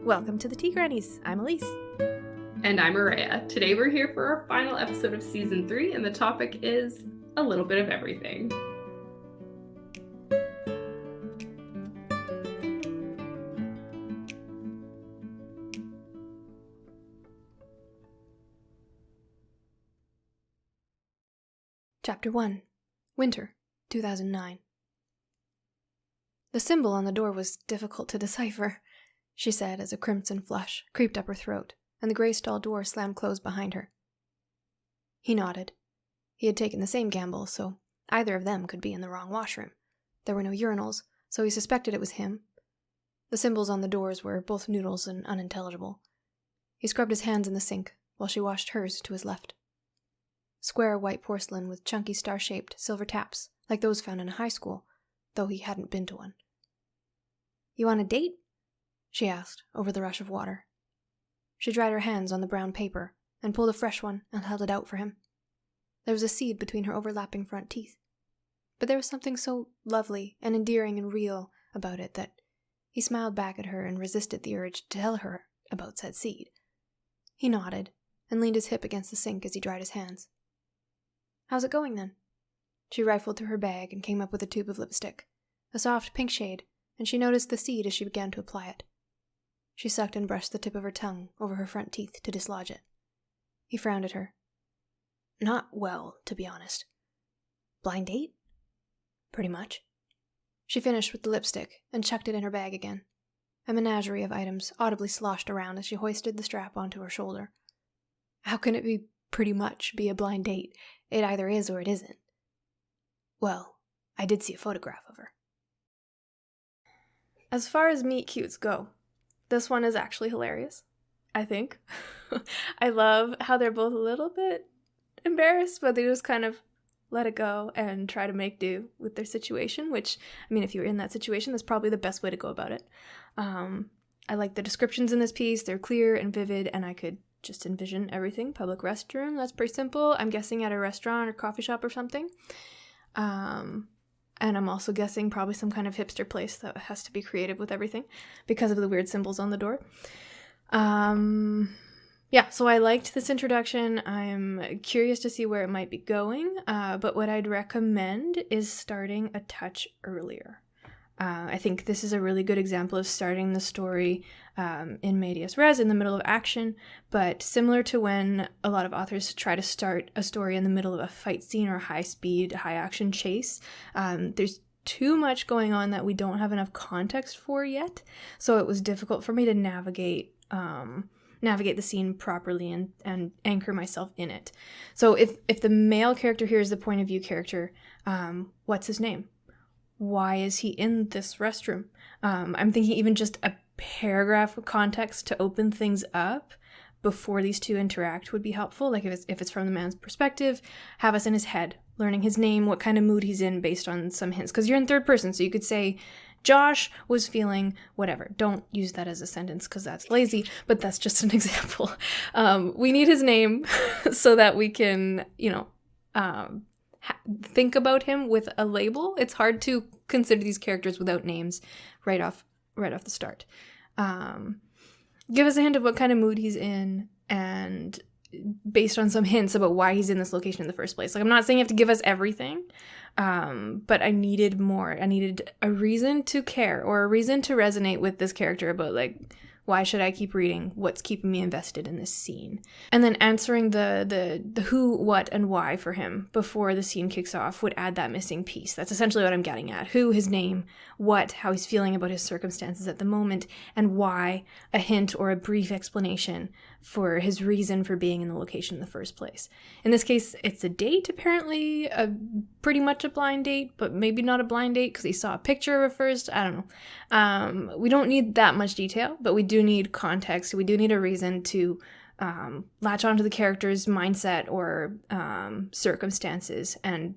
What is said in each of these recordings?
Welcome to the Tea Grannies. I'm Elise. And I'm Araya. Today we're here for our final episode of Season 3, and the topic is a little bit of everything. Chapter 1. Winter, 2009. The symbol on the door was difficult to decipher, she said as a crimson flush creeped up her throat, and the grey stall door slammed closed behind her. He nodded. He had taken the same gamble, so either of them could be in the wrong washroom. There were no urinals, so he suspected it was him. The symbols on the doors were both noodles and unintelligible. He scrubbed his hands in the sink, while she washed hers to his left. Square white porcelain with chunky star-shaped silver taps, like those found in a high school, though he hadn't been to one. "You on a date?" she asked, over the rush of water. She dried her hands on the brown paper, and pulled a fresh one and held it out for him. There was a seed between her overlapping front teeth, but there was something so lovely and endearing and real about it that he smiled back at her and resisted the urge to tell her about said seed. He nodded, and leaned his hip against the sink as he dried his hands. "How's it going, then?" She rifled through her bag and came up with a tube of lipstick, a soft pink shade, and she noticed the seed as she began to apply it. She sucked and brushed the tip of her tongue over her front teeth to dislodge it. He frowned at her. "Not well, to be honest." "Blind date?" "Pretty much." She finished with the lipstick and chucked it in her bag again. A menagerie of items audibly sloshed around as she hoisted the strap onto her shoulder. How can it pretty much be a blind date? It either is or it isn't. "Well, I did see a photograph of her." As far as meet cutes go, this one is actually hilarious, I think. I love how they're both a little bit embarrassed, but they just kind of let it go and try to make do with their situation, which, I mean, if you're in that situation, that's probably the best way to go about it. I like the descriptions in this piece. They're clear and vivid, and I could just envision everything. Public restroom, that's pretty simple. I'm guessing at a restaurant or coffee shop or something. And I'm also guessing probably some kind of hipster place that has to be creative with everything because of the weird symbols on the door. Yeah, so I liked this introduction. I'm curious to see where it might be going, but what I'd recommend is starting a touch earlier. I think this is a really good example of starting the story in medias res, in the middle of action, but similar to when a lot of authors try to start a story in the middle of a fight scene or high-speed, high-action chase, there's too much going on that we don't have enough context for yet, so it was difficult for me to navigate the scene properly and anchor myself in it. So if the male character here is the point of view character, what's his name? Why is he in this restroom? I'm thinking even just a paragraph of context to open things up before these two interact would be helpful. Like if it's from the man's perspective, have us in his head, learning his name, what kind of mood he's in based on some hints. Because you're in third person, so you could say, Josh was feeling whatever. Don't use that as a sentence because that's lazy, but that's just an example. We need his name so that we can, think about him with a label. It's hard to consider these characters without names right off the start. Give us a hint of what kind of mood he's in, and based on some hints about why he's in this location in the first place. Like, I'm not saying you have to give us everything, but I needed more. I needed a reason to care or a reason to resonate with this character about, like, why should I keep reading? What's keeping me invested in this scene? And then answering the who, what, and why for him before the scene kicks off would add that missing piece. That's essentially what I'm getting at. Who, his name, what, how he's feeling about his circumstances at the moment, and why, a hint or a brief explanation for his reason for being in the location in the first place. In this case, it's a date, apparently, pretty much a blind date, but maybe not a blind date because he saw a picture of her first. I don't know. We don't need that much detail, but we do need context. We do need a reason to latch onto the character's mindset or circumstances and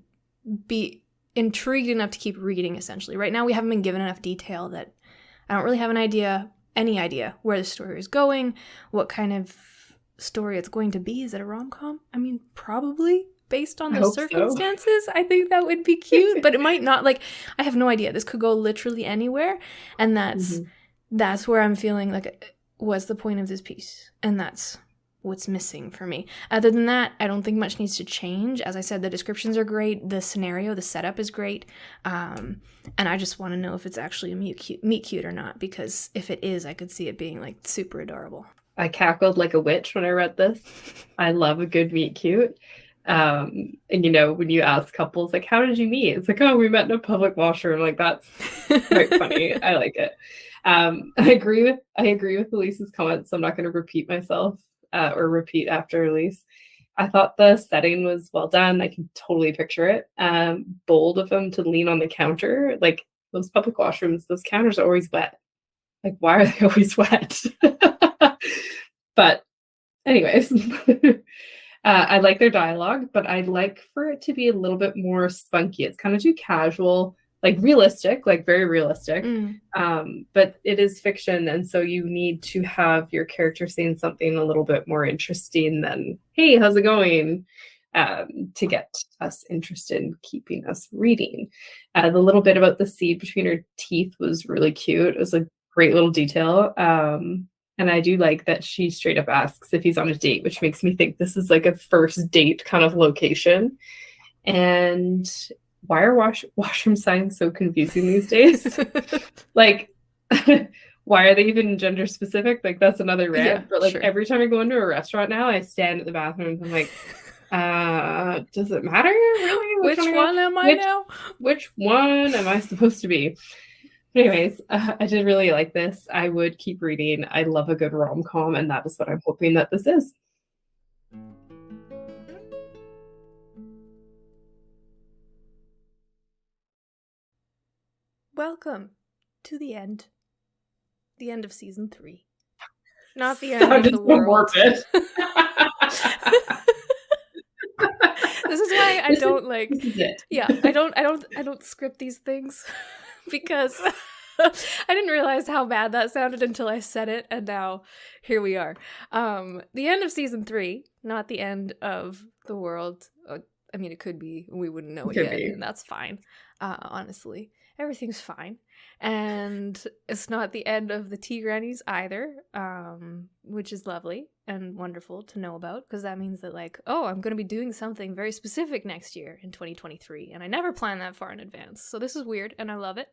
be intrigued enough to keep reading, essentially. Right now, we haven't been given enough detail that I don't really have any idea where the story is going, what kind of story it's going to be. Is it a rom-com? I mean, probably, based on the circumstances. So. I think that would be cute, but it might not. Like, I have no idea. This could go literally anywhere, and that's where I'm feeling like was the point of this piece, and that's what's missing for me. Other than that, I don't think much needs to change. As I said, the descriptions are great, the scenario, the setup is great, and I just want to know if it's actually a meet cute or not, because if it is, I could see it being like super adorable. I cackled like a witch when I read this. I love a good meet cute. And you know, when you ask couples like, how did you meet? It's like, oh, we met in a public washroom. Like, that's quite funny. I like it. I agree with Elise's comments. So I'm not going to repeat myself or repeat after Elise. I thought the setting was well done. I can totally picture it. Bold of them to lean on the counter. Like, those public washrooms, those counters are always wet. Like, why are they always wet? But anyways, I like their dialogue, but I'd like for it to be a little bit more spunky. It's kind of too casual, like realistic, like very realistic. But it is fiction, and so you need to have your character saying something a little bit more interesting than, hey, how's it going? To get us interested in keeping us reading. The little bit about the seed between her teeth was really cute. It was a great little detail. And I do like that she straight up asks if he's on a date, which makes me think this is like a first date kind of location. And why are washroom signs so confusing these days? Like, why are they even gender specific? Like, that's another rant. Yeah, but like sure. every time I go into a restaurant now, I stand at the bathroom and I'm like, does it matter? Really? Which one am I now? Which one am I supposed to be? Anyways, I did really like this. I would keep reading. I love a good rom-com, and that is what I'm hoping that this is. Welcome to the end. The end of season 3. Not the end of the world. Morbid. This is why I don't like. This is it. Yeah, I don't script these things because I didn't realize how bad that sounded until I said it, and now here we are. The end of season 3, not the end of the world. I mean, it could be. We wouldn't know it yet, and that's fine. Honestly, everything's fine. And it's not the end of the tea grannies either, which is lovely and wonderful to know about, because that means that, like, oh, I'm going to be doing something very specific next year in 2023, and I never planned that far in advance. So this is weird, and I love it.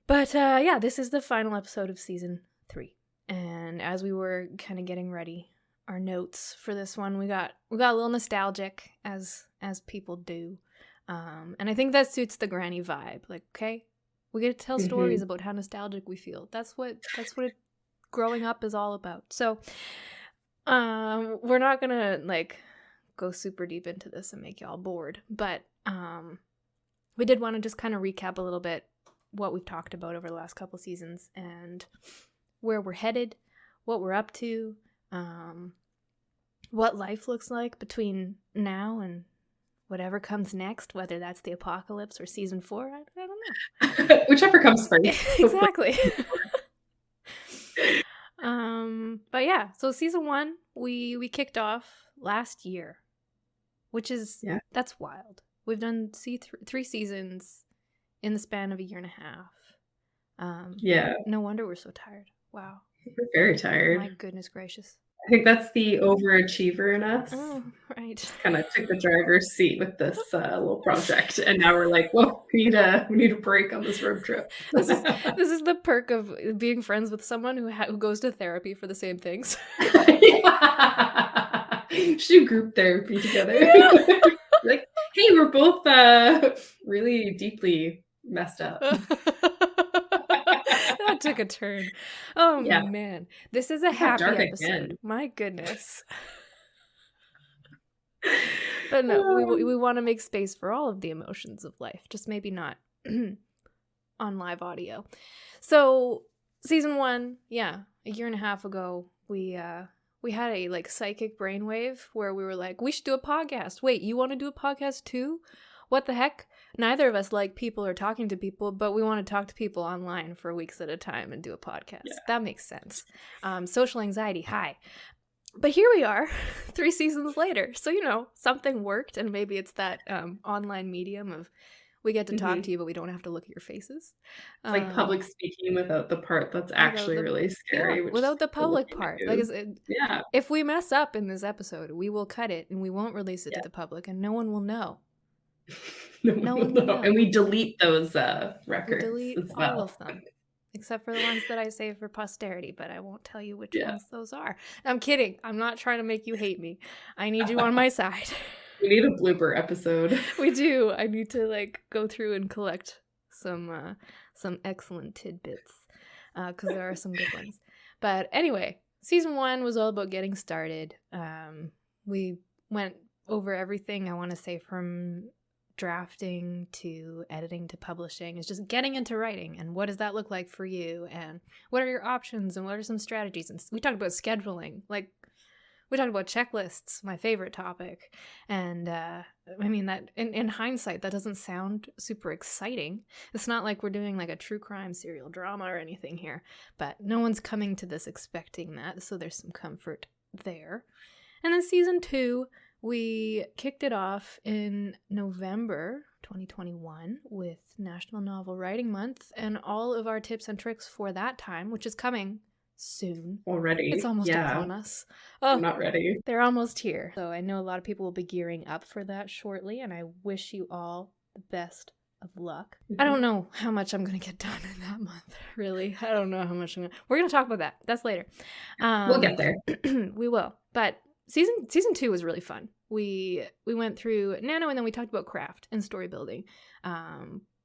But yeah, this is the final episode of season 3, and as we were kind of getting ready, our notes for this one, we got a little nostalgic, as people do, and I think that suits the granny vibe. Like, okay, we get to tell stories about how nostalgic we feel. That's what it, growing up is all about. So, we're not gonna like go super deep into this and make y'all bored, but we did want to just kind of recap a little bit what we've talked about over the last couple seasons and where we're headed, what we're up to, what life looks like between now and whatever comes next, whether that's the apocalypse or season 4, I don't know. Whichever comes first. Exactly. But yeah, so season 1, we kicked off last year, which is, that's wild. We've done 3 seasons in the span of a year and a half. No wonder we're so tired. Wow. We're very tired. My goodness gracious. I think that's the overachiever in us. Oh, right. Just kind of took the driver's seat with this little project, and now we're like, well, we need a break on this road trip. This is the perk of being friends with someone who goes to therapy for the same things. Should do group therapy together. Like, hey, we're both really deeply messed up. That took a turn. Oh yeah. Man, this is a happy episode. Again. My goodness. But no, we want to make space for all of the emotions of life, just maybe not on live audio. So season 1, a year and a half ago, we had a like psychic brainwave where we were like, we should do a podcast. Wait, you want to do a podcast too? What the heck? Neither of us like people or talking to people, but we want to talk to people online for weeks at a time and do a podcast. Yeah. That makes sense. Social anxiety, hi. But here we are, 3 seasons later. So, something worked, and maybe it's that online medium of We get to talk to you, but we don't have to look at your faces. It's like public speaking without the part that's actually really scary. Yeah, without the public part. Like, yeah. If we mess up in this episode, we will cut it and we won't release it to the public, and no one will know. No one will know. And we delete those records. We delete all of them. Except for the ones that I save for posterity, but I won't tell you which ones those are. I'm kidding. I'm not trying to make you hate me. I need you on my side. We need a blooper episode. We do. I need to like go through and collect some excellent tidbits because there are some good ones. But anyway, season 1 was all about getting started. We went over everything, I want to say, from drafting to editing to publishing. Is just getting into writing, and what does that look like for you, and what are your options, and what are some strategies. And we talked about scheduling, like we talked about checklists, my favorite topic. And I mean, that in hindsight, that doesn't sound super exciting. It's not like we're doing like a true crime serial drama or anything here, but no one's coming to this expecting that, so there's some comfort there. And then season 2, we kicked it off in November 2021 with National Novel Writing Month, and all of our tips and tricks for that time, which is coming soon. Already. It's almost upon us. I'm not ready. They're almost here. So I know a lot of people will be gearing up for that shortly, and I wish you all the best of luck. I don't know how much I'm going to get done in that month, really. I don't know how much we're going to talk about that. That's later. We'll get there. We will. But Season 2 was really fun. We went through Nano, and then we talked about craft and story building,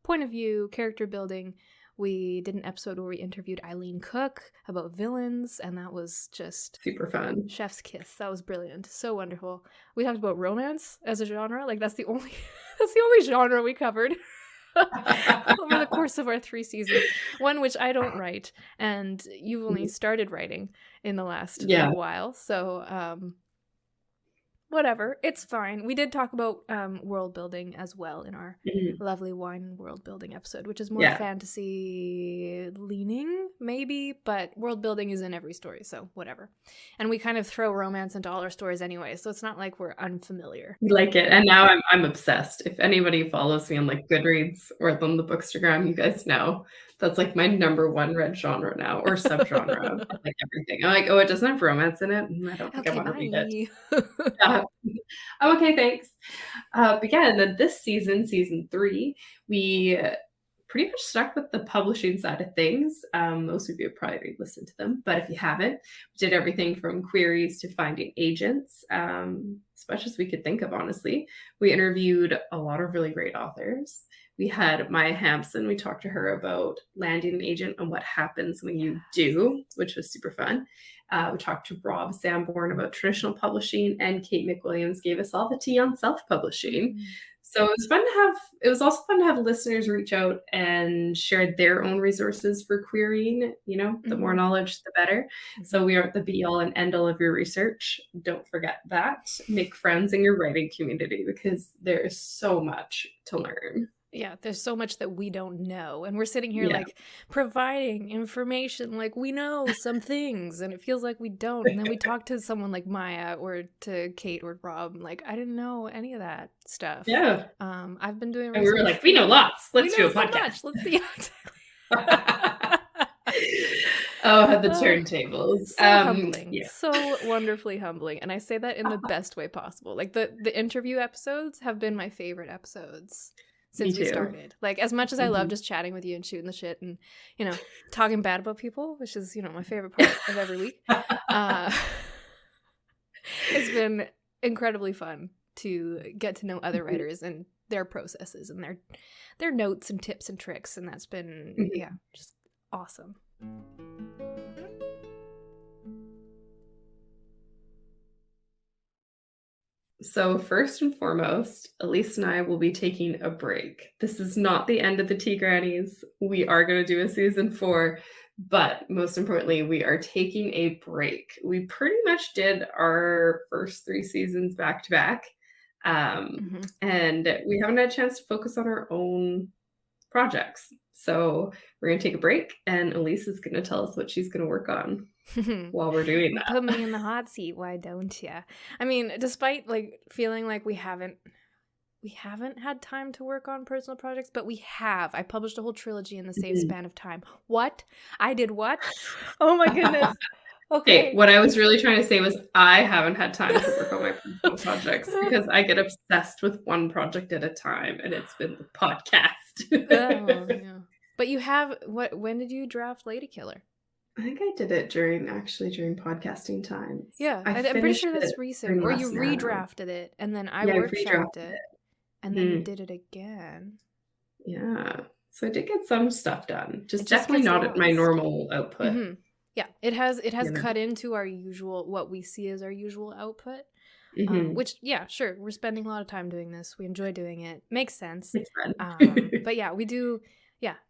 point of view, character building. We did an episode where we interviewed Eileen Cook about villains, and that was just super fun. Chef's kiss. That was brilliant. So wonderful. We talked about romance as a genre. Like that's the only genre we covered over the course of our 3 seasons. One which I don't write, and you've only started writing in the last while. So whatever, it's fine. We did talk about world building as well in our lovely wine world building episode, which is more fantasy leaning, maybe, but world building is in every story, so whatever. And we kind of throw romance into all our stories anyway, so it's not like we're unfamiliar. We like it, and now I'm obsessed. If anybody follows me on like Goodreads or on the Bookstagram, you guys know that's like my number 1 read genre now, or subgenre, like everything. I'm like, oh, it doesn't have romance in it. I don't think I want to read it. Oh, okay, thanks. But yeah, and then this season 3, we pretty much stuck with the publishing side of things. Most of you have probably listened to them, but if you haven't, we did everything from queries to finding agents, as much as we could think of, honestly. We interviewed a lot of really great authors. We had Maya Hampson. We talked to her about landing an agent and what happens when you do, which was super fun. We talked to Rob Sanborn about traditional publishing, and Kate McWilliams gave us all the tea on self-publishing. So it was also fun to have listeners reach out and share their own resources for querying. The more knowledge, the better. So we aren't the be all and end all of your research. Don't forget that. Make friends in your writing community, because there is so much to learn. Yeah, there's so much that we don't know. And we're sitting here like providing information, like we know some things, and it feels like we don't. And then we talk to someone like Maya or to Kate or Rob, like, I didn't know any of that stuff. Yeah. I've been doing research. And we were like, we know lots. Let's do a podcast. So let's see. The turntables. So humbling. So wonderfully humbling. And I say that in the best way possible. Like the interview episodes have been my favorite episodes since we started. Like, as much as I love just chatting with you and shooting the shit and, talking bad about people, which is, my favorite part of every week, it's been incredibly fun to get to know other writers and their processes and their notes and tips and tricks. And that's been, just awesome. So first and foremost, Elise and I will be taking a break. This is not the end of the Tea Grannies. We are going to do a season 4, but most importantly, we are taking a break. We pretty much did our first 3 seasons back to back, and we haven't had a chance to focus on our own projects. So we're going to take a break, and Elise is going to tell us what she's going to work on while we're doing that. Put me in the hot seat, why don't you? I mean, despite feeling like we haven't we haven't had time to work on personal projects, but we have. I published a whole trilogy in the same span of time. What? I did what? Oh my goodness. Okay. What I was really trying to say was I haven't had time to work on my personal projects because I get obsessed with one project at a time, and it's been the podcast. Oh, yeah. But you have, when did you draft Ladykiller? I think I did it during podcasting times. Yeah, I'm pretty sure that's recent. Or you redrafted it, and then I workshopped it, and then you did it again. Yeah. So I did get some stuff done. Just definitely not at my normal output. Mm-hmm. Yeah, it has cut into our usual, what we see as our usual output. Which, yeah, sure, we're spending a lot of time doing this. We enjoy doing it. Makes sense. It's fun. But yeah, we do,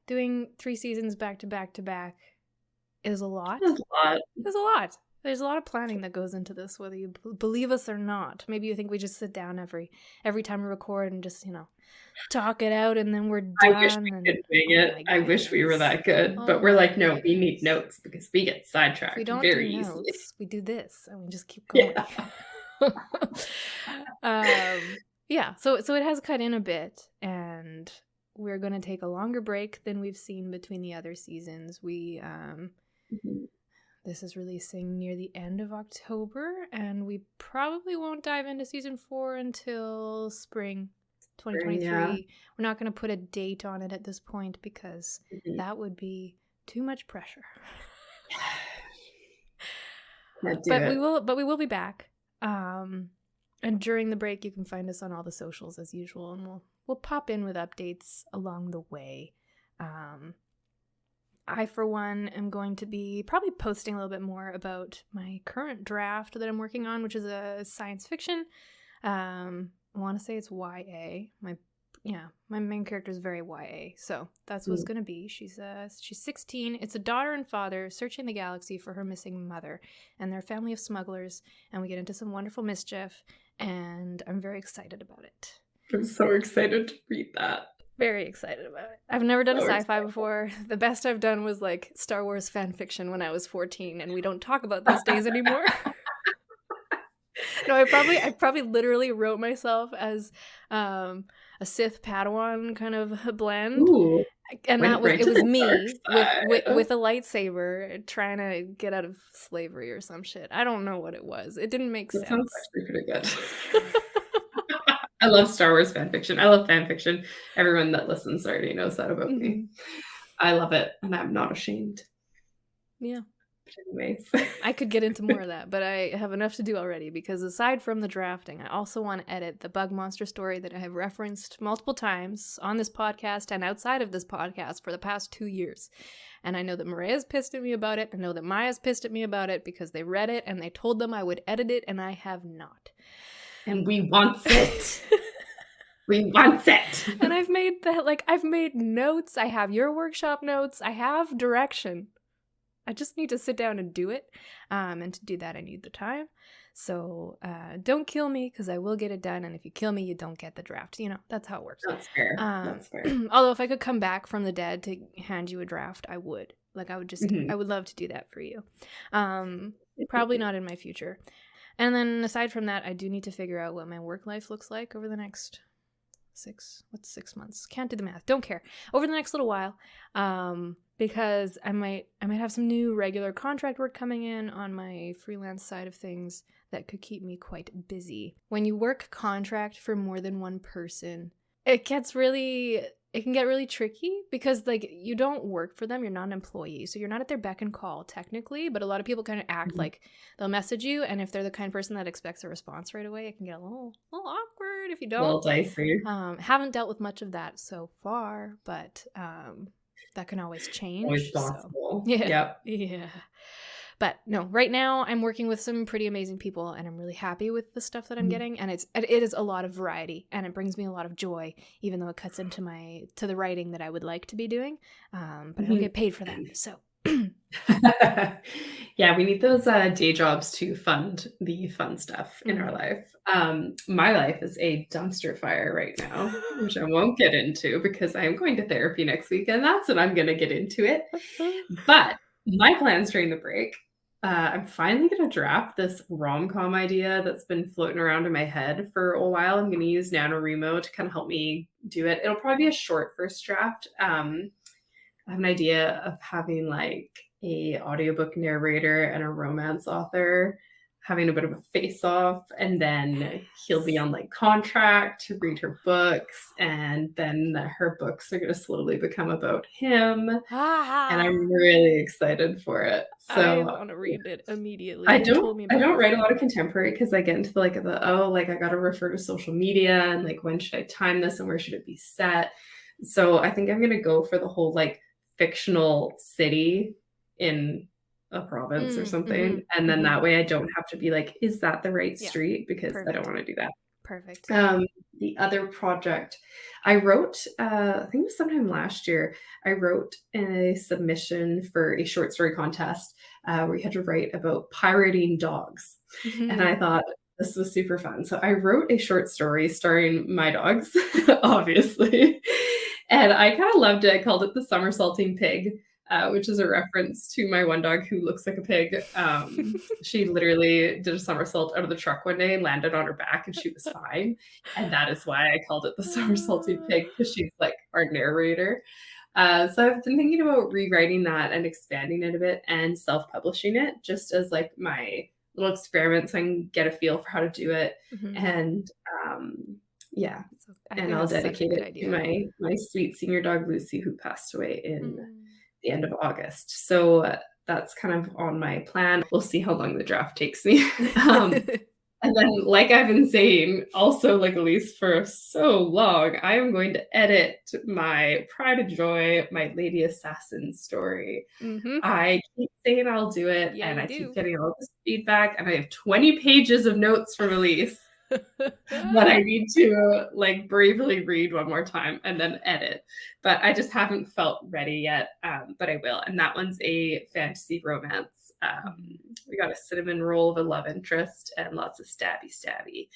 doing 3 seasons back to back to back is a lot. It's a lot. There's a lot. There's a lot of planning that goes into this, whether you believe us or not. Maybe you think we just sit down every time we record and just, talk it out and then we're done. I wish we could wing it. I wish we were that good. But we're like, no, we need notes because we get sidetracked very easily. Notes, we do this and we just keep going. Yeah. So it has cut in a bit, and we're going to take a longer break than we've seen between the other seasons. This is releasing near the end of October, and we probably won't dive into season 4 until spring 2023. Yeah. We're not going to put a date on it at this point because that would be too much pressure. We will be back. And during the break, you can find us on all the socials as usual, and we'll pop in with updates along the way. I, for one, am going to be probably posting a little bit more about my current draft that I'm working on, which is a science fiction. I want to say it's YA. My main character is very YA, so that's what it's going to be. She's 16. It's a daughter and father searching the galaxy for her missing mother and their family of smugglers, and we get into some wonderful mischief, and I'm very excited about it. I'm so excited to read that. Very excited about it. I've never done a sci-fi before. The best I've done was like Star Wars fan fiction when I was 14, and we don't talk about those days anymore. No, I probably literally wrote myself as a Sith Padawan kind of a blend. Ooh, and it was me with a lightsaber trying to get out of slavery or some shit. I don't know what it was. It didn't make sense. Sounds actually pretty good. I love Star Wars fan fiction. I love fan fiction. Everyone that listens already knows that about me. I love it, and I'm not ashamed. Yeah. But anyways. I could get into more of that, but I have enough to do already, because aside from the drafting, I also want to edit the Bug Monster story that I have referenced multiple times on this podcast and outside of this podcast for the past 2 years. And I know that Maria's pissed at me about it. I know that Maya's pissed at me about it because they read it and they told them I would edit it, and I have not. And we want it. We want it. And I've made notes. I have your workshop notes. I have direction. I just need to sit down and do it. And to do that, I need the time. So don't kill me, because I will get it done. And if you kill me, you don't get the draft. That's how it works. That's fair. That's fair. Although if I could come back from the dead to hand you a draft, I would. I would love to do that for you. Probably not in my future. And then aside from that, I do need to figure out what my work life looks like over the next 6 months? Can't do the math. Don't care. Over the next little while, because I might have some new regular contract work coming in on my freelance side of things that could keep me quite busy. When you work contract for more than one person, it can get really tricky, because you don't work for them, you're not an employee, so you're not at their beck and call technically, but a lot of people kind of act like they'll message you, and if they're the kind of person that expects a response right away, it can get a little awkward if you don't. A little dicey. Haven't dealt with much of that so far, but that can always change. Always possible. So, yeah. Yep. Yeah. But no, right now I'm working with some pretty amazing people, and I'm really happy with the stuff that I'm getting, and it is a lot of variety, and it brings me a lot of joy, even though it cuts into the writing that I would like to be doing. But I don't get paid for that, so. Yeah, we need those day jobs to fund the fun stuff in our life. My life is a dumpster fire right now, which I won't get into because I am going to therapy next week, and that's when I'm going to get into it. But my plans during the break I'm finally gonna draft this rom-com idea that's been floating around in my head for a while. I'm gonna use NaNoWriMo to kind of help me do it. It'll probably be a short first draft. I have an idea of having like a audiobook narrator and a romance author having a bit of a face off, and then he'll be on like contract to read her books, and then her books are going to slowly become about him, and I'm really excited for it. I So want to read it immediately. I You told me I about don't it write a lot before. of contemporary because I get into like like I got to refer to social media and like when should I time this and where should it be set. So I think I'm gonna go for the whole like fictional city in a province or something, and then that way I don't have to be like, is that the right Yeah, street? Because I don't perfect. want to do that. Perfect. The other project I wrote, I think it was sometime last year, I wrote a submission for a short story contest where you had to write about pirating dogs. And I thought this was super fun. So I wrote a short story starring my dogs, obviously. And I kind of loved it. I called it The Somersaulting Pig, which is a reference to my one dog who looks like a pig. She literally did a somersault out of the truck one day and landed on her back, and she was fine. And that is why I called it The Somersaulting Pig, because she's like our narrator. So I've been thinking about rewriting that and expanding it a bit and self-publishing it just as like my little experiment so I can get a feel for how to do it. And yeah, and I'll dedicate it to my sweet senior dog Lucy, who passed away in the end of August. So that's kind of on my plan. We'll see how long the draft takes me. And then, like I've been saying, also like Elise for so long, I am going to edit my Pride of Joy, my Lady Assassin story. I keep saying I'll do it, and I keep getting all this feedback, and I have 20 pages of notes from Elise that I need to like bravely read one more time and then edit. But I just haven't felt ready yet, but I will. And that one's a fantasy romance. We got a cinnamon roll of a love interest and lots of stabby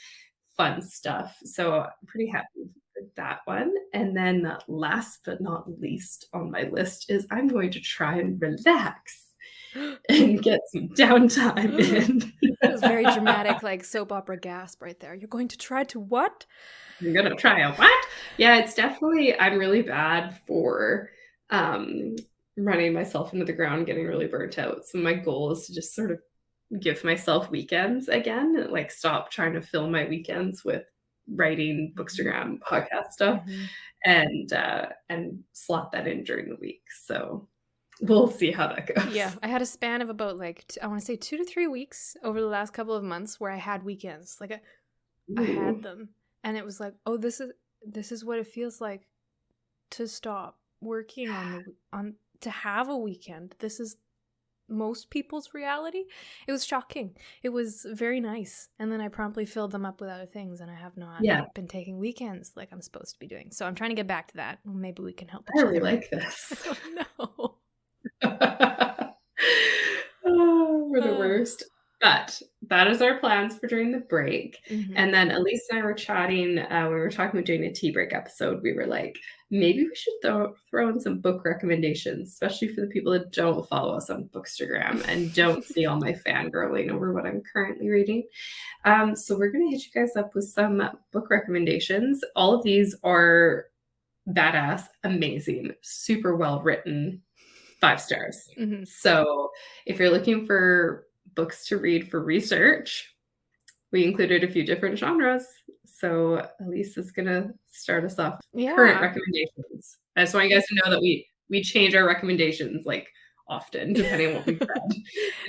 fun stuff. So I'm pretty happy with that one. And then last but not least on my list is I'm going to try and relax and get some downtime in. It was very dramatic, like soap opera gasp right there. You're going to try to what? I'm gonna try a what? Yeah, it's definitely, I'm really bad for running myself into the ground, getting really burnt out. So my goal is to just sort of give myself weekends again, like stop trying to fill my weekends with writing, Bookstagram, podcast stuff, and slot that in during the week. So we'll see how that goes. Yeah, I had a span of about like I want to say 2 to 3 weeks over the last couple of months where I had weekends. Like I had them, and it was like, oh, this is what it feels like to stop working on to have a weekend. This is most people's reality. It was shocking. It was very nice, and then I promptly filled them up with other things, and I have not been taking weekends like I'm supposed to be doing. So I'm trying to get back to that. Maybe we can help each other. I really like this. No. Oh, we're the worst. But that is our plans for during the break. And then Elise and I were chatting, when we were talking about doing a tea break episode, we were like, maybe we should throw in some book recommendations, especially for the people that don't follow us on Bookstagram and don't see all my fangirling over what I'm currently reading. So we're going to hit you guys up with some book recommendations. All of these are badass, amazing, super well written, 5 stars. So if you're looking for books to read for research, we included a few different genres. So Elise is going to start us off. Current recommendations. I just want you guys to know that we change our recommendations like often depending on what we've read.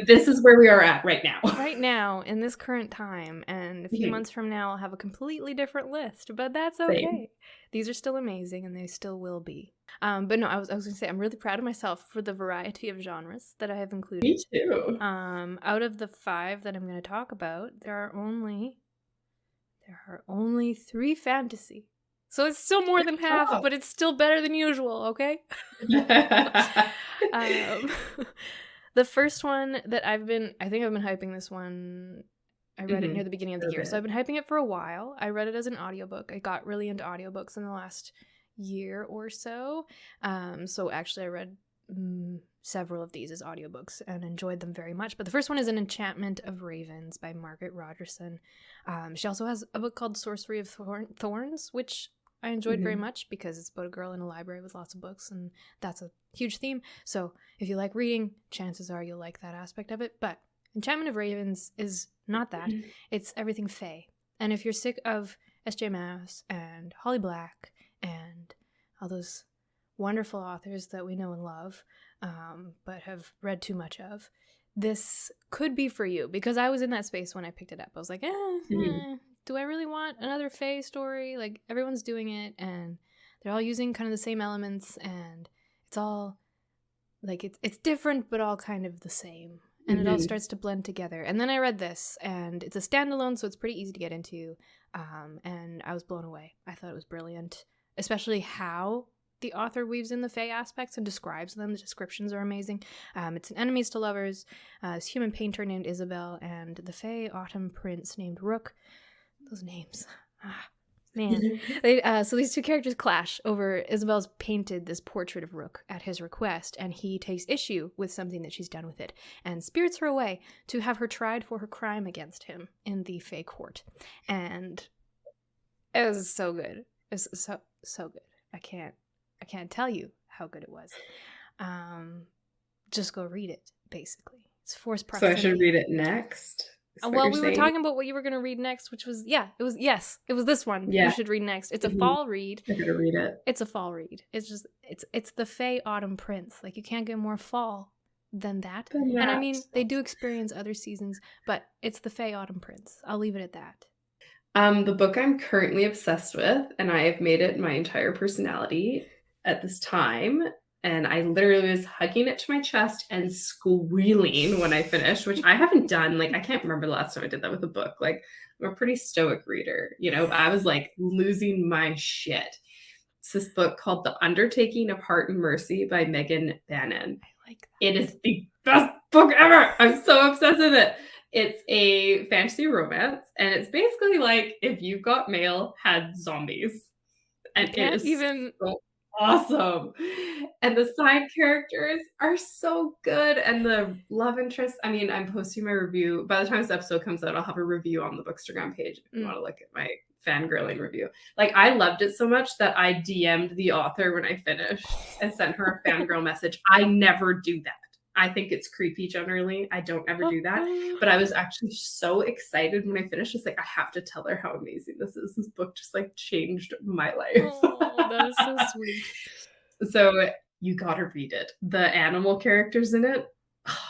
This is where we are at right now. Right now, in this current time, and a few months from now, I'll have a completely different list, but that's okay. Same. These are still amazing, and they still will be. But no, I was going to say, I'm really proud of myself for the variety of genres that I have included. Me too. Out of the 5 that I'm going to talk about, there are only 3 fantasy. So it's still more than half, but it's still better than usual, okay? The first one that I think I've been hyping this one. I read it near the beginning of the year, so I've been hyping it for a while. I read it as an audiobook. I got really into audiobooks in the last year or so. So actually I read several of these as audiobooks and enjoyed them very much. But the first one is An Enchantment of Ravens by Margaret Rogerson. She also has a book called Sorcery of Thorns, which I enjoyed very much because it's about a girl in a library with lots of books, and that's a huge theme. So if you like reading, chances are you'll like that aspect of it. But Enchantment of Ravens is not that. It's everything fae. And if you're sick of S.J. Maas and Holly Black and all those wonderful authors that we know and love, but have read too much of, this could be for you, because I was in that space when I picked it up. I was like, do I really want another fae story? Like, everyone's doing it, and they're all using kind of the same elements, and it's all, like, it's different, but all kind of the same. And it all starts to blend together. And then I read this, and it's a standalone, so it's pretty easy to get into, and I was blown away. I thought it was brilliant, especially how the author weaves in the fae aspects and describes them. The descriptions are amazing. It's an enemies to lovers, this human painter named Isabel, and the fae autumn prince named Rook. Those names. Man. So these two characters clash over Isabel's painted this portrait of Rook at his request, and he takes issue with something that she's done with it and spirits her away to have her tried for her crime against him in the fae court. And it was so good. It's so good. I can't tell you how good it was. Just go read it, basically. It's forced proximity. So I should read it next? Well, we were talking about what you were going to read next, which was, it was this one. You should read next. It's a fall read. I'm going to read it. It's a fall read. It's just, it's the Fae Autumn Prince. Like, you can't get more fall than that. And I mean, they do experience other seasons, but it's the Fae Autumn Prince. I'll leave it at that. The book I'm currently obsessed with, and I have made it my entire personality at this time, and I literally was hugging it to my chest and squealing when I finished, which I haven't done. Like, I can't remember the last time I did that with a book. Like, I'm a pretty stoic reader, you know. I was like losing my shit. It's this book called The Undertaking of Heart and Mercy by Megan Bannon. I like that. It is the best book ever. I'm so obsessed with it. It's a fantasy romance, and it's basically like if You Got Mail had zombies. And it is so awesome. And the side characters are so good. And the love interest, I mean, I'm posting my review. By the time this episode comes out, I'll have a review on the Bookstagram page if you want to look at my fangirling review. Like, I loved it so much that I DM'd the author when I finished and sent her a fangirl message. I never do that. I think it's creepy generally. I don't ever do that. But I was actually so excited when I finished. It's like, I have to tell her how amazing this is. This book just like changed my life. Oh, that is so sweet. So you gotta read it. The animal characters in it, oh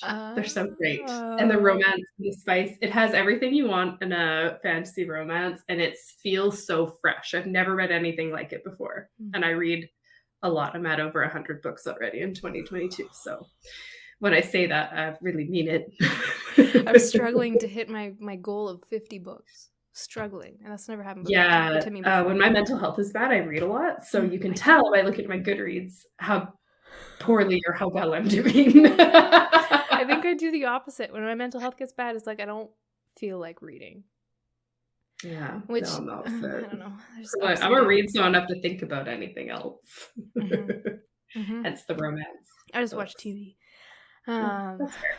my gosh, they're so great. And the romance, the spice, it has everything you want in a fantasy romance, and it feels so fresh. I've never read anything like it before. And I read a lot. I'm at over 100 books already in 2022. So when I say that, I really mean it. I'm struggling to hit my goal of 50 books. Struggling. And that's never happened to me before. When my mental health is bad, I read a lot. So you can tell by looking at my Goodreads how poorly or how well I'm doing. I think I do the opposite. When my mental health gets bad, it's like I don't feel like reading. Yeah. Which, I don't know. I'm going to read so I don't have to think about anything else. Hence the romance. I just watch TV. That's fair.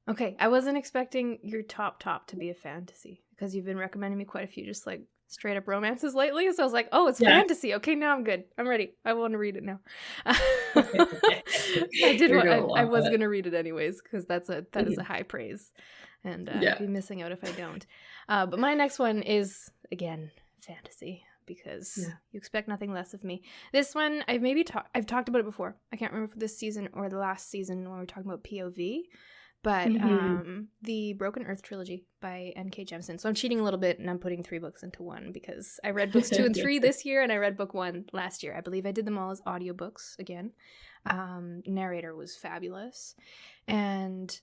Okay, I wasn't expecting your top to be a fantasy, because you've been recommending me quite a few just like straight up romances lately. So I was like, oh, it's fantasy. Okay, now I'm good. I'm ready. I want to read it now. I was going to read it anyways, because that is a high praise. And I'd be missing out if I don't. But my next one is, again, fantasy, because you expect nothing less of me. This one, I've talked about it before. I can't remember if this season or the last season when we were talking about POV. But the Broken Earth trilogy by N.K. Jemisin. So I'm cheating a little bit, and I'm putting 3 books into one, because I read books 2 and 3 this year, and I read book 1 last year. I believe I did them all as audiobooks again. Narrator was fabulous. And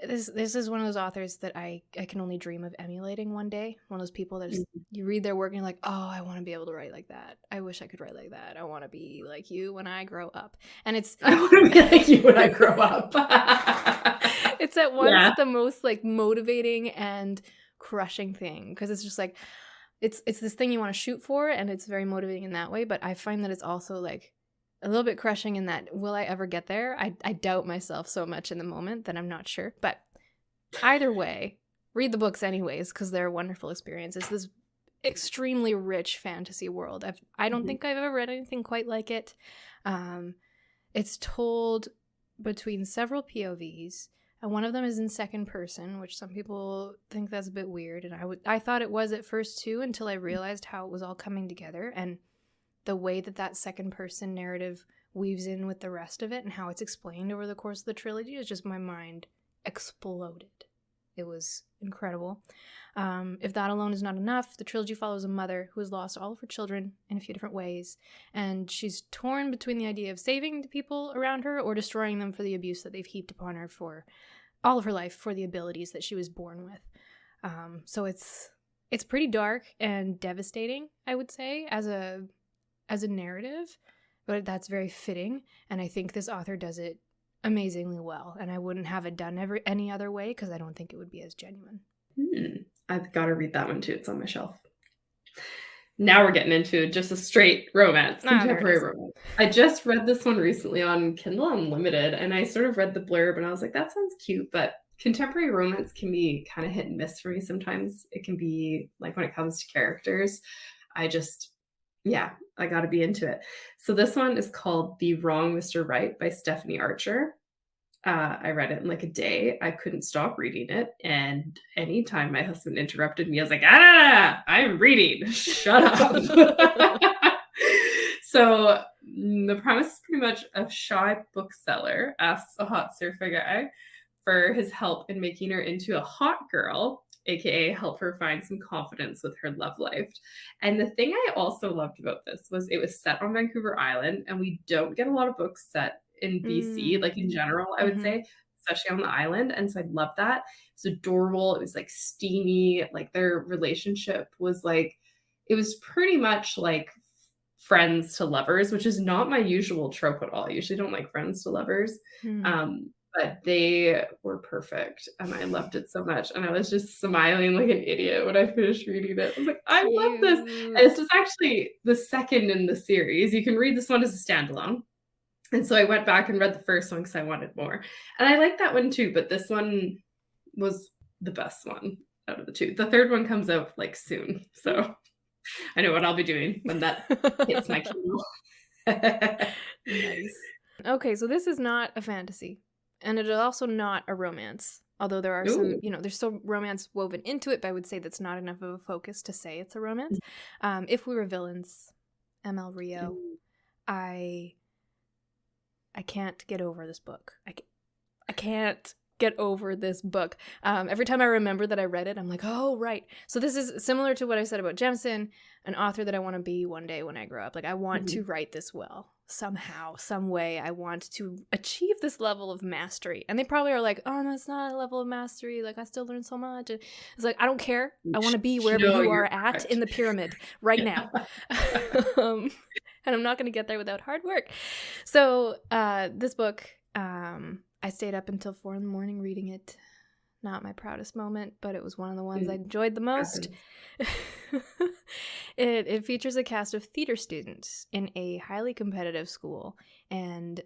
this is one of those authors that I can only dream of emulating one day. One of those people that you read their work and you're like, oh, I want to be able to write like that. I wish I could write like that. I want to be like you when I grow up. And I want to be like you when I grow up. It's at once the most like motivating and crushing thing, because it's just like it's this thing you want to shoot for, and it's very motivating in that way. But I find that it's also like a little bit crushing in that, will I ever get there? I doubt myself so much in the moment that I'm not sure. But either way, read the books anyways, because they're wonderful experiences. This extremely rich fantasy world. I don't think I've ever read anything quite like it. It's told between several POVs, and one of them is in second person, which some people think that's a bit weird, and I thought it was at first too, until I realized how it was all coming together, and the way that second person narrative weaves in with the rest of it and how it's explained over the course of the trilogy is just, my mind exploded. It was incredible. If that alone is not enough, the trilogy follows a mother who has lost all of her children in a few different ways, and she's torn between the idea of saving the people around her or destroying them for the abuse that they've heaped upon her for all of her life, for the abilities that she was born with. So it's pretty dark and devastating, I would say, as a narrative, but that's very fitting, and I think this author does it amazingly well, and I wouldn't have it done any other way, because I don't think it would be as genuine. I've got to read that one too. It's on my shelf. Now we're getting into just a straight romance, contemporary romance. I just read this one recently on Kindle Unlimited, and I sort of read the blurb and I was like, that sounds cute, but contemporary romance can be kind of hit and miss for me sometimes. It can be like, when it comes to characters, I got to be into it. So this one is called The Wrong Mr. Right by Stephanie Archer. I read it in like a day. I couldn't stop reading it. And anytime my husband interrupted me, I was like, I'm reading. Shut up. So the premise is pretty much a shy bookseller asks a hot surfer guy for his help in making her into a hot girl, aka help her find some confidence with her love life. And the thing I also loved about this was it was set on Vancouver Island, and we don't get a lot of books set in BC, like in general, I would say, especially on the island. And so I love that. It was adorable. It was like steamy. Like their relationship was like, it was pretty much like friends to lovers, which is not my usual trope at all. I usually don't like friends to lovers. But they were perfect, and I loved it so much. And I was just smiling like an idiot when I finished reading it. I was like, I love this. And this is actually the second in the series. You can read this one as a standalone. And so I went back and read the first one because I wanted more. And I like that one too, but this one was the best one out of the two. The third one comes out like soon. So I know what I'll be doing when that hits my Kindle. Nice. Okay, so this is not a fantasy. And it is also not a romance. Although there are some, there's some romance woven into it, but I would say that's not enough of a focus to say it's a romance. If We Were Villains, ML Rio, I can't get over this book. I can't get over this book. Every time I remember that I read it, I'm like, oh, right. So this is similar to what I said about Jemison, an author that I want to be one day when I grow up. Like, I want to write this well. Somehow, some way, I want to achieve this level of mastery. And they probably are like, oh, no, it's not a level of mastery. Like, I still learn so much. And it's like, I don't care. I want to be wherever you are at in the pyramid right now. And I'm not going to get there without hard work. So this book, I stayed up until 4 a.m. reading it. Not my proudest moment, but it was one of the ones I enjoyed the most. It features a cast of theater students in a highly competitive school, and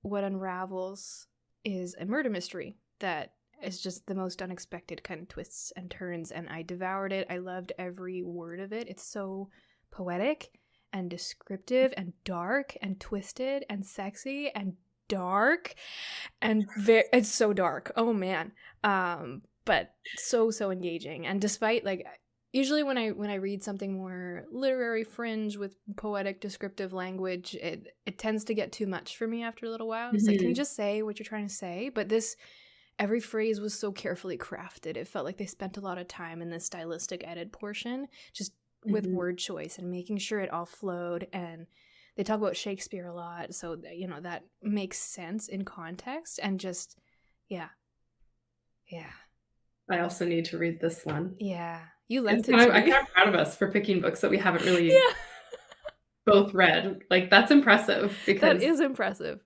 what unravels is a murder mystery that is just the most unexpected kind of twists and turns, and I devoured it. I loved every word of it. It's so poetic and descriptive and dark and twisted and sexy and dark and it's so dark. Oh man. But so engaging. And despite, like, usually when I read something more literary fringe with poetic descriptive language, it tends to get too much for me after a little while. It's like, can you just say what you're trying to say? But this, every phrase was so carefully crafted. It felt like they spent a lot of time in the stylistic edit portion, just with word choice and making sure it all flowed. And they talk about Shakespeare a lot, so that makes sense in context. And just, yeah. I also need to read this one. Yeah, you lent it to me. I'm kind of proud of us for picking books that we haven't really both read. Like, that's impressive. Because that is impressive.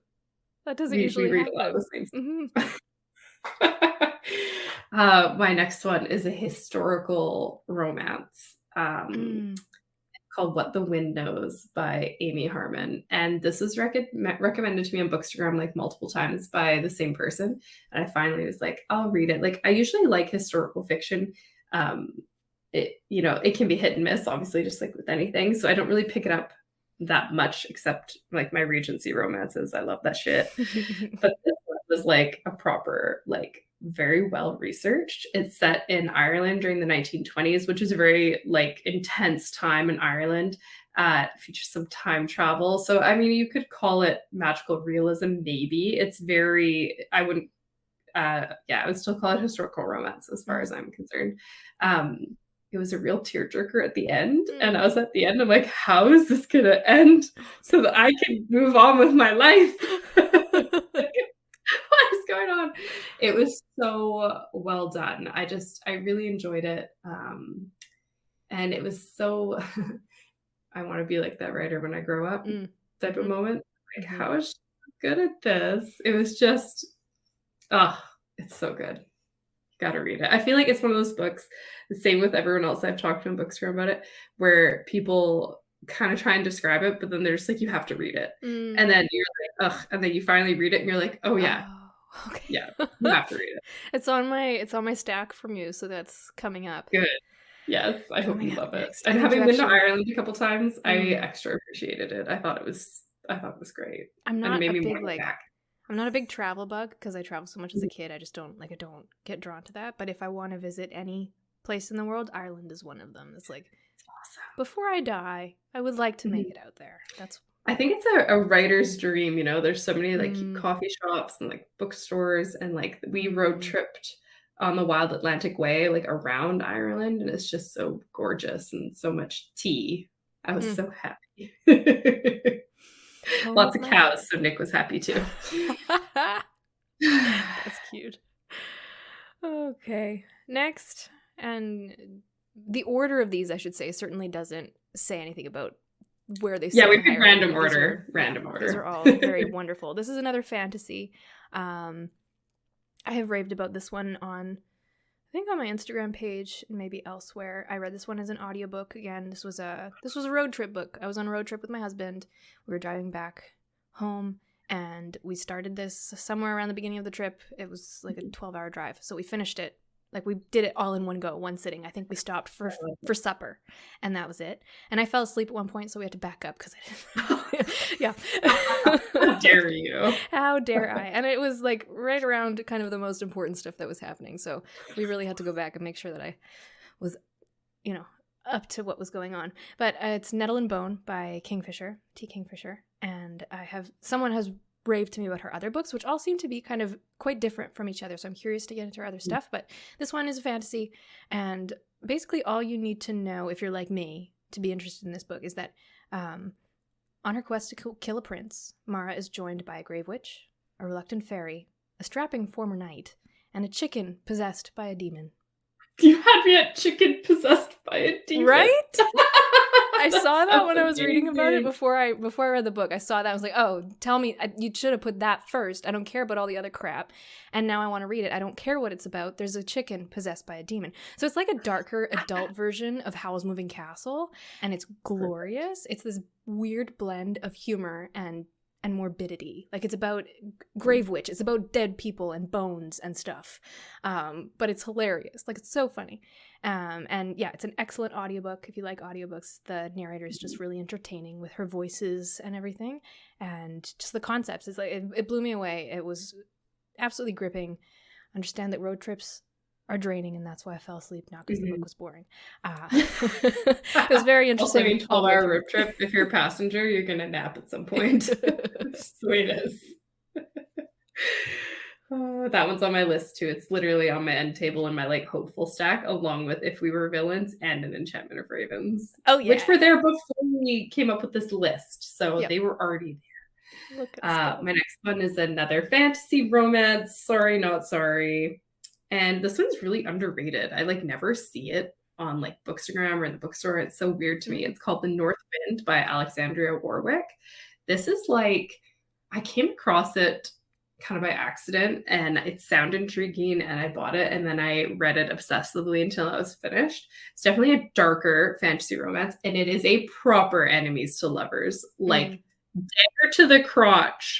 That doesn't usually read happen. a lot of those things. My next one is a historical romance. It's called What the Wind Knows by Amy Harmon. And this was recommended to me on Bookstagram like multiple times by the same person. And I finally was like, I'll read it. Like I usually like historical fiction. It can be hit and miss, obviously, just like with anything. So I don't really pick it up that much, except like my Regency romances. I love that shit. But this one was like a proper, like very well researched. It's set in Ireland during the 1920s, which is a very like intense time in Ireland. Features some time travel. So I mean, you could call it magical realism, maybe. It's very, I wouldn't I would still call it historical romance as far as I'm concerned. It was a real tearjerker at the end. And I was at the end, I'm like, how is this going to end so that I can move on with my life? What is going on? It was so well done. I really enjoyed it. And it was so, I want to be like that writer when I grow up type of moment. Like, how is she good at this? It was just, it's so good. Gotta read it. I feel like it's one of those books, the same with everyone else I've talked to in Bookstore about it, where people kind of try and describe it, but then they're just like, you have to read it. And then you're like, ugh, and then you finally read it and you're like, oh yeah. Oh, okay. Yeah, you have to read it. It's on my stack from you, so that's coming up. Good. Yes, I hope you love it. And having been to Ireland a couple times, I extra appreciated it. I thought it was great. I'm not a big travel bug because I traveled so much as a kid. I just don't get drawn to that. But if I want to visit any place in the world, Ireland is one of them. It's like, it's awesome. Before I die, I would like to make it out there. I think it's a writer's dream, you know. There's so many like coffee shops and like bookstores, and like we road tripped on the Wild Atlantic Way, like around Ireland, and it's just so gorgeous and so much tea. I was so happy. Lots of cows, so Nick was happy too. That's cute. Okay, next, and the order of these, I should say, certainly doesn't say anything about where they. Yeah, we picked random order. These are all very wonderful. This is another fantasy. I have raved about this one on, I think, on my Instagram page and maybe elsewhere. I read this one as an audiobook. Again, this was a road trip book. I was on a road trip with my husband. We were driving back home, and we started this somewhere around the beginning of the trip. It was like a 12-hour drive. So we finished it. Like, we did it all in one go, one sitting. I think we stopped for supper, and that was it. And I fell asleep at one point, so we had to back up because I didn't. Yeah. How dare you? How dare I? And it was like right around kind of the most important stuff that was happening. So we really had to go back and make sure that I was, up to what was going on. But it's Nettle and Bone by Kingfisher, T. Kingfisher. And someone has raved to me about her other books, which all seem to be kind of quite different from each other. So I'm curious to get into her other stuff. But this one is a fantasy. And basically all you need to know, if you're like me, to be interested in this book is that on her quest to kill a prince, Mara is joined by a grave witch, a reluctant fairy, a strapping former knight, and a chicken possessed by a demon. You had me at chicken possessed by a demon. Right? I saw that when I was reading about it before I read the book. I saw that. I was like, oh, tell me, you should have put that first. I don't care about all the other crap. And now I want to read it. I don't care what it's about. There's a chicken possessed by a demon. So it's like a darker adult version of Howl's Moving Castle. And it's glorious. It's this weird blend of humor and morbidity. Like, it's about grave witch. It's about dead people and bones and stuff. But it's hilarious. Like, it's so funny. And yeah, it's an excellent audiobook. If you like audiobooks, the narrator is just really entertaining with her voices and everything. And just the concepts, it's like, it blew me away. It was absolutely gripping. Understand that road trips are draining, and that's why I fell asleep, not because the book was boring. It was very interesting. Also, 12-hour road trip, if you're a passenger, you're going to nap at some point. That's the way it is. That one's on my list, too. It's literally on my end table in my, like, hopeful stack, along with If We Were Villains and An Enchantment of Ravens. Oh, yeah. Which were there before we came up with this list, so they were already there. Look at my next one is another fantasy romance. Sorry, not sorry. And this one's really underrated. I like never see it on like Bookstagram or in the bookstore. It's so weird to me. It's called The North Wind by Alexandria Warwick. This is like, I came across it kind of by accident, and it sounded intriguing, and I bought it, and then I read it obsessively until I was finished. It's definitely a darker fantasy romance, and it is a proper enemies to lovers, like dagger to the crotch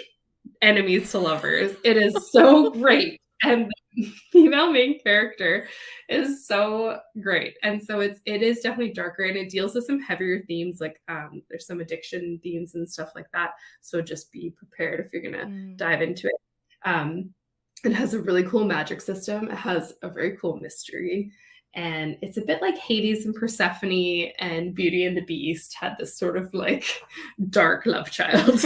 enemies to lovers. It is so great. And the female main character is so great. And so it is definitely darker, and it deals with some heavier themes, like there's some addiction themes and stuff like that. So just be prepared if you're gonna dive into it. It has a really cool magic system. It has a very cool mystery. And it's a bit like Hades and Persephone and Beauty and the Beast had this sort of like dark love child.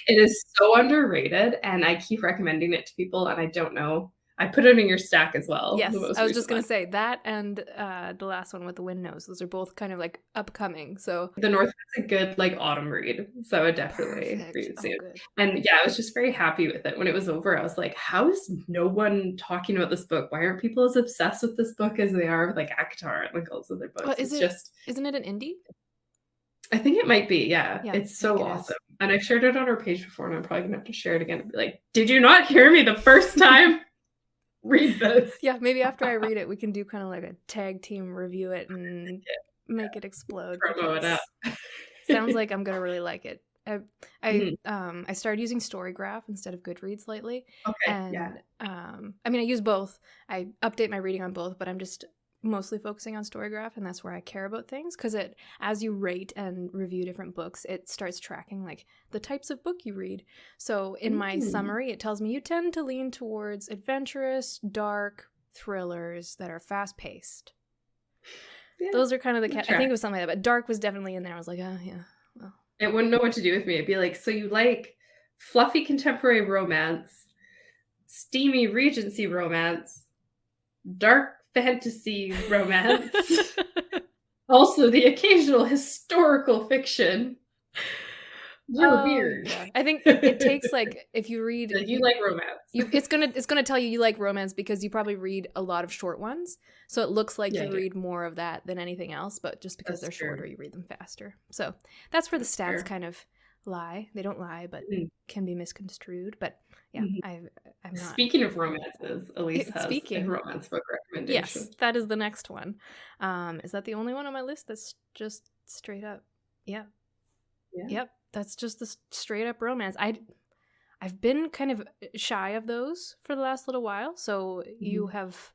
It is so underrated, and I keep recommending it to people, and I don't know. I put it in your stack as well. Yes, I was just going to say that, and the last one with the Wind Nose. Those are both kind of like upcoming. So The North is a good like autumn read, so I would definitely read it soon. And yeah, I was just very happy with it. When it was over, I was like, how is no one talking about this book? Why aren't people as obsessed with this book as they are with like ACOTAR and like all those other books? Well, isn't it an indie? I think it might be, yeah. It's so awesome. And I've shared it on our page before, and I'm probably gonna have to share it again and be like, did you not hear me the first time? Read this. Yeah, maybe after I read it, we can do kind of like a tag team review it and make it explode. Promo it up. Sounds like I'm gonna really like it. I started using Storygraph instead of Goodreads lately. Okay. And I mean, I use both. I update my reading on both, but I'm just mostly focusing on Storygraph, and that's where I care about things, because it, as you rate and review different books, it starts tracking like the types of book you read. So in my summary, it tells me you tend to lean towards adventurous, dark thrillers that are fast-paced. Yeah, those are kind of the I think it was something like that, but dark was definitely in there. I was like, oh yeah, well. It wouldn't know what to do with me. It'd be like, so you like fluffy contemporary romance, steamy Regency romance, dark fantasy romance, also the occasional historical fiction. You're weird. Yeah. I think it takes like, if you read, you like romance. It's gonna tell you like romance because you probably read a lot of short ones, so it looks like you read more of that than anything else. But just because they're shorter, you read them faster. So that's where the stats kind of lie. They don't lie, but can be misconstrued. But yeah, I'm not. Speaking of romances, Elise has a romance book recommendation. Yes, that is the next one. Is that the only one on my list that's just straight up? Yeah. Yep. That's just the straight up romance. I've been kind of shy of those for the last little while, so you have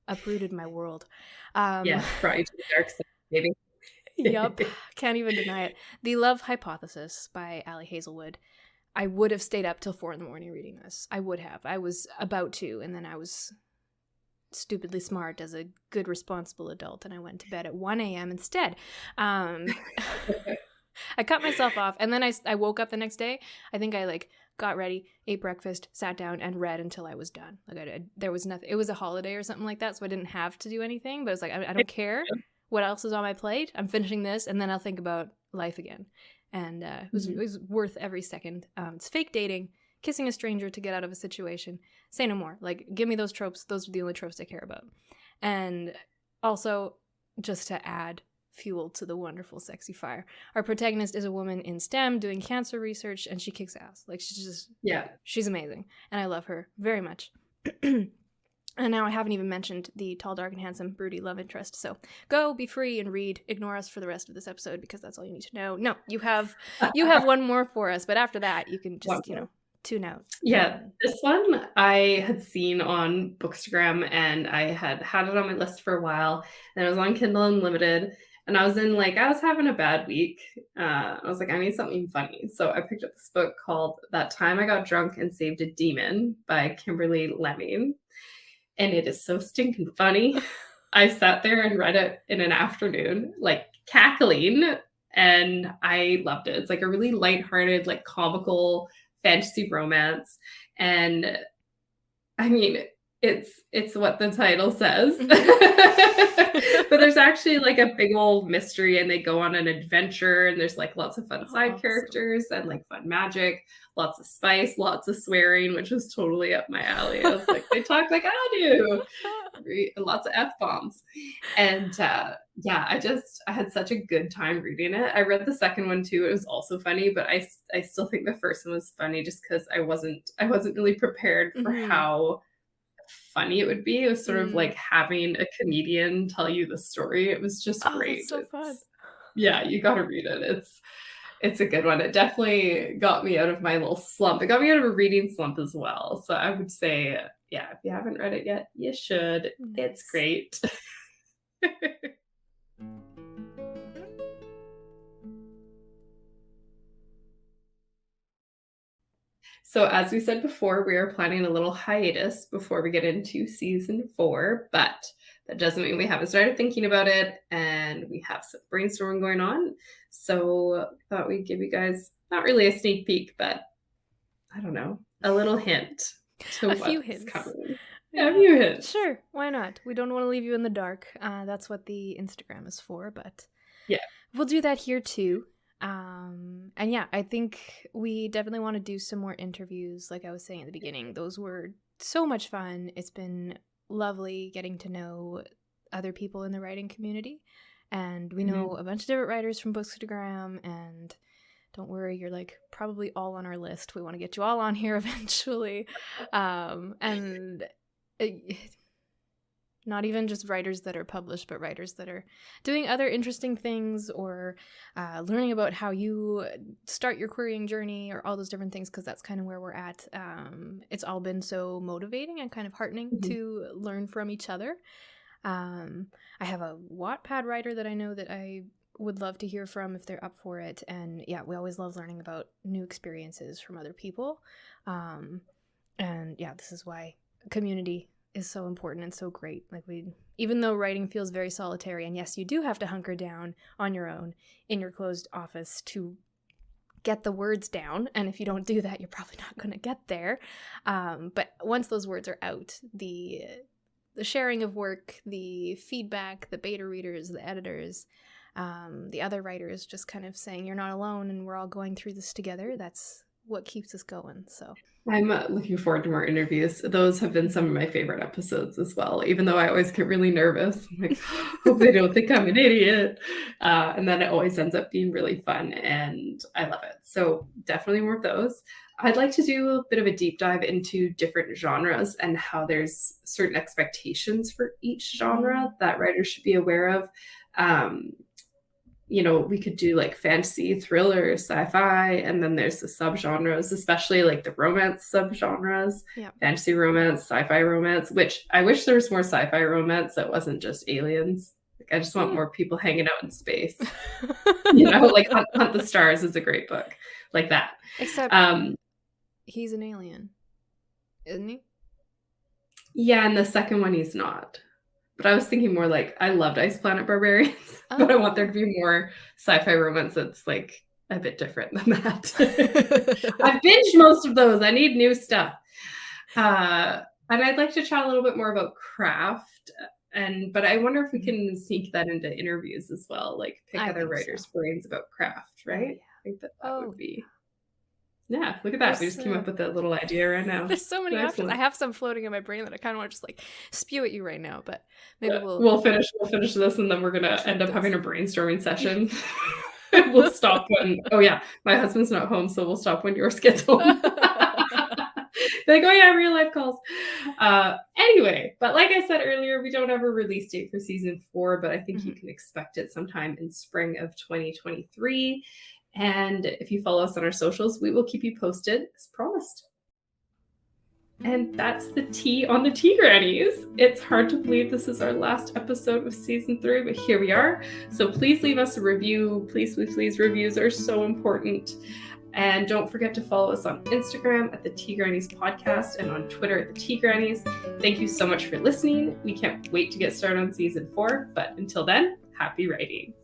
uprooted my world. Brought you to the dark side, maybe. Yup, can't even deny it. The Love Hypothesis by Ali Hazelwood. I would have stayed up till 4 a.m. reading this. I would have. I was about to, and then I was stupidly smart as a good responsible adult, and I went to bed at 1 a.m. instead. I cut myself off, and then I woke up the next day. I think I like got ready, ate breakfast, sat down, and read until I was done. Like there was nothing. It was a holiday or something like that, so I didn't have to do anything. But it's like I don't care what else is on my plate. I'm finishing this, and then I'll think about life again. And it was worth every second. It's fake dating, kissing a stranger to get out of a situation. Say no more. Like, give me those tropes. Those are the only tropes I care about. And also, just to add fuel to the wonderful, sexy fire, our protagonist is a woman in STEM doing cancer research, and she kicks ass. Like, she's amazing, and I love her very much. And now I haven't even mentioned the tall, dark, and handsome, broody love interest. So go, be free, and read. Ignore us for the rest of this episode because that's all you need to know. No, you have one more for us, but after that, you can just tune out. Yeah, this one I had seen on Bookstagram, and I had it on my list for a while, and it was on Kindle Unlimited. And I was having a bad week. I was like, I need something funny. So I picked up this book called That Time I Got Drunk and Saved a Demon by Kimberly Lemming. And it is so stinking funny. I sat there and read it in an afternoon, like cackling, and I loved it. It's like a really lighthearted, like comical fantasy romance. And I mean, It's what the title says. But there's actually like a big old mystery, and they go on an adventure, and there's like lots of fun side characters and like fun magic, lots of spice, lots of swearing, which was totally up my alley. I was like, they talk like I do. Lots of F-bombs. And yeah, I had such a good time reading it. I read the second one too. It was also funny, but I still think the first one was funny just because I wasn't really prepared for how funny it would be. It was sort of like having a comedian tell you the story. It was just great. That's so fun. Yeah, you got to read it. It's a good one. It definitely got me out of my little slump. It got me out of a reading slump as well. So I would say, yeah, if you haven't read it yet, you should. Nice. It's great. So as we said before, we are planning a little hiatus before we get into season 4, but that doesn't mean we haven't started thinking about it, and we have some brainstorming going on. So I thought we'd give you guys not really a sneak peek, but I don't know, a little hint to a few hints. Coming. Yeah, a few hints. Sure, why not? We don't want to leave you in the dark. That's what the Instagram is for, but yeah, we'll do that here too. And yeah, I think we definitely want to do some more interviews. Like I was saying at the beginning, those were so much fun. It's been lovely getting to know other people in the writing community, and we know a bunch of different writers from Bookstagram, and don't worry, you're like probably all on our list. We want to get you all on here eventually. And not even just writers that are published, but writers that are doing other interesting things, or learning about how you start your querying journey, or all those different things, because that's kind of where we're at. It's all been so motivating and kind of heartening to learn from each other. I have a Wattpad writer that I know that I would love to hear from if they're up for it. And yeah, we always love learning about new experiences from other people. And yeah, this is why community is so important and so great. Like even though writing feels very solitary, and yes, you do have to hunker down on your own in your closed office to get the words down, and if you don't do that, you're probably not going to get there. But once those words are out, the sharing of work, the feedback, the beta readers, the editors, the other writers just kind of saying you're not alone and we're all going through this together, that's what keeps us going. So I'm looking forward to more interviews. Those have been some of my favorite episodes as well, even though I always get really nervous. I'm like, hope they don't think I'm an idiot. And then it always ends up being really fun, and I love it. So definitely more of those. I'd like to do a bit of a deep dive into different genres and how there's certain expectations for each genre that writers should be aware of. We could do like fantasy, thriller, sci-fi, and then there's the subgenres, especially like the romance subgenres, fantasy romance, sci-fi romance, which I wish there was more sci-fi romance that wasn't just aliens. Like, I just want more people hanging out in space. Like Hunt the Stars is a great book like that. Except he's an alien, isn't he? Yeah, and the second one he's not. But I was thinking more like, I loved Ice Planet Barbarians, but I want there to be more sci-fi romance that's like a bit different than that. I've binged most of those. I need new stuff. And I'd like to chat a little bit more about craft. But I wonder if we can sneak that into interviews as well, like pick other writers' brains about craft, right? I think that would be... Yeah, look at that. We just came up with that little idea right now. There's so many options. I have some floating in my brain that I kind of want to just like spew at you right now, but maybe we'll finish this, and then we're going to end up having a brainstorming session. We'll stop when, my husband's not home, so we'll stop when yours gets home. Like, real life calls. Anyway, but like I said earlier, we don't have a release date for season 4, but I think you can expect it sometime in spring of 2023. And if you follow us on our socials, we will keep you posted as promised. And that's the tea on the Tea Grannies. It's hard to believe this is our last episode of season 3, but here we are. So please leave us a review. Please, reviews are so important. And don't forget to follow us on Instagram at the Tea Grannies Podcast and on Twitter at the Tea Grannies. Thank you so much for listening. We can't wait to get started on season 4, but until then, happy writing.